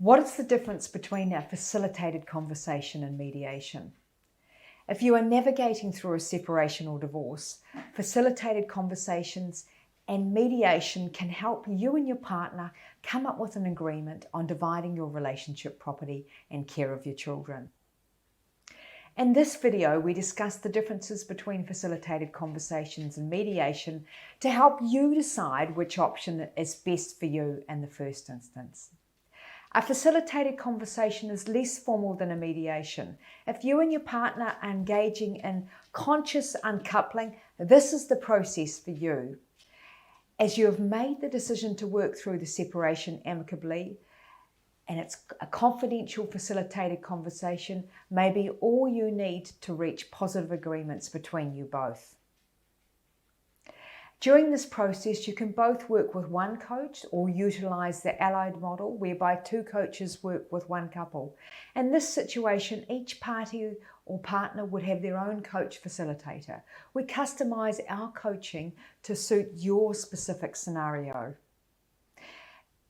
What is the difference between a facilitated conversation and mediation? If you are navigating through a separation or divorce, facilitated conversations and mediation can help you and your partner come up with an agreement on dividing your relationship property and care of your children. In this video, we discuss the differences between facilitated conversations and mediation to help you decide which option is best for you in the first instance. A facilitated conversation is less formal than a mediation. If you and your partner are engaging in conscious uncoupling, this is the process for you. As you have made the decision to work through the separation amicably, and it's a confidential facilitated conversation, may be all you need to reach positive agreements between you both. During this process, you can both work with one coach or utilise the allied model whereby two coaches work with one couple. In this situation, each party or partner would have their own coach facilitator. We customise our coaching to suit your specific scenario.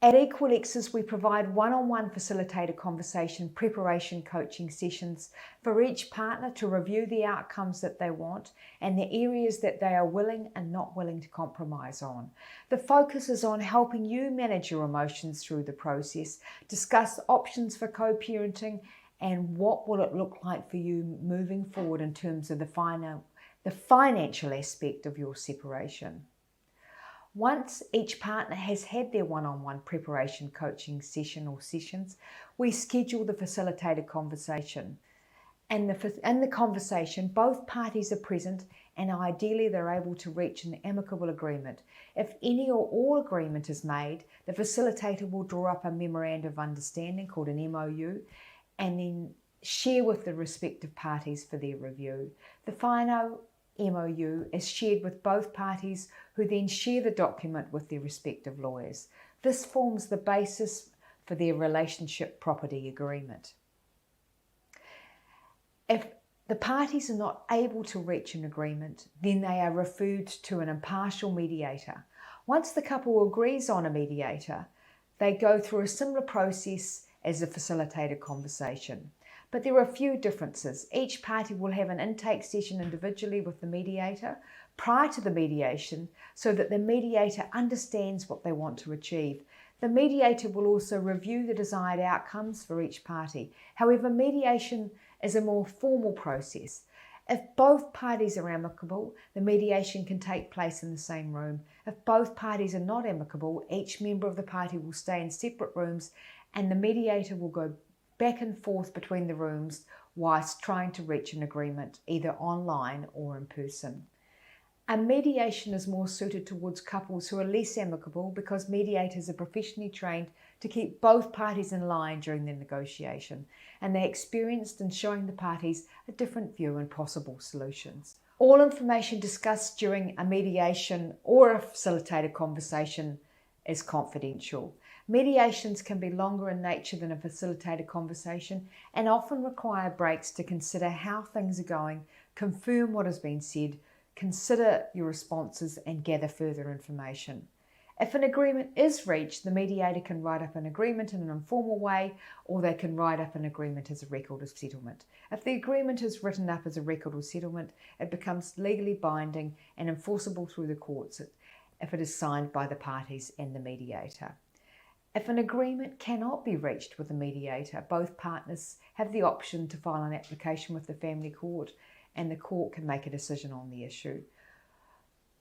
At Equalex's, we provide one-on-one facilitated conversation preparation coaching sessions for each partner to review the outcomes that they want and the areas that they are willing and not willing to compromise on. The focus is on helping you manage your emotions through the process, discuss options for co-parenting, and what will it look like for you moving forward in terms of the financial aspect of your separation. Once each partner has had their one-on-one preparation coaching session or sessions, we schedule the facilitated conversation. In the conversation, both parties are present and ideally they're able to reach an amicable agreement. If any or all agreement is made, the facilitator will draw up a memorandum of understanding called an MOU and then share with the respective parties for their review. The final MOU is shared with both parties who then share the document with their respective lawyers. This forms the basis for their relationship property agreement. If the parties are not able to reach an agreement, then they are referred to an impartial mediator. Once the couple agrees on a mediator, they go through a similar process as a facilitated conversation. But there are a few differences. Each party will have an intake session individually with the mediator prior to the mediation so that the mediator understands what they want to achieve. The mediator will also review the desired outcomes for each party. However, mediation is a more formal process. If both parties are amicable, the mediation can take place in the same room. If both parties are not amicable, each member of the party will stay in separate rooms and the mediator will go back and forth between the rooms whilst trying to reach an agreement, either online or in person. A mediation is more suited towards couples who are less amicable because mediators are professionally trained to keep both parties in line during the negotiation, and they're experienced in showing the parties a different view and possible solutions. All information discussed during a mediation or a facilitated conversation is confidential. Mediations can be longer in nature than a facilitated conversation and often require breaks to consider how things are going, confirm what has been said, consider your responses and gather further information. If an agreement is reached, the mediator can write up an agreement in an informal way or they can write up an agreement as a record of settlement. If the agreement is written up as a record of settlement, it becomes legally binding and enforceable through the courts if it is signed by the parties and the mediator. If an agreement cannot be reached with a mediator, both partners have the option to file an application with the family court and the court can make a decision on the issue.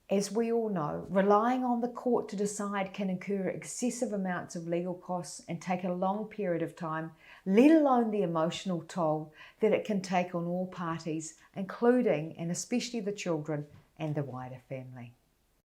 As we all know, relying on the court to decide can incur excessive amounts of legal costs and take a long period of time, let alone the emotional toll that it can take on all parties, including and especially the children and the wider family.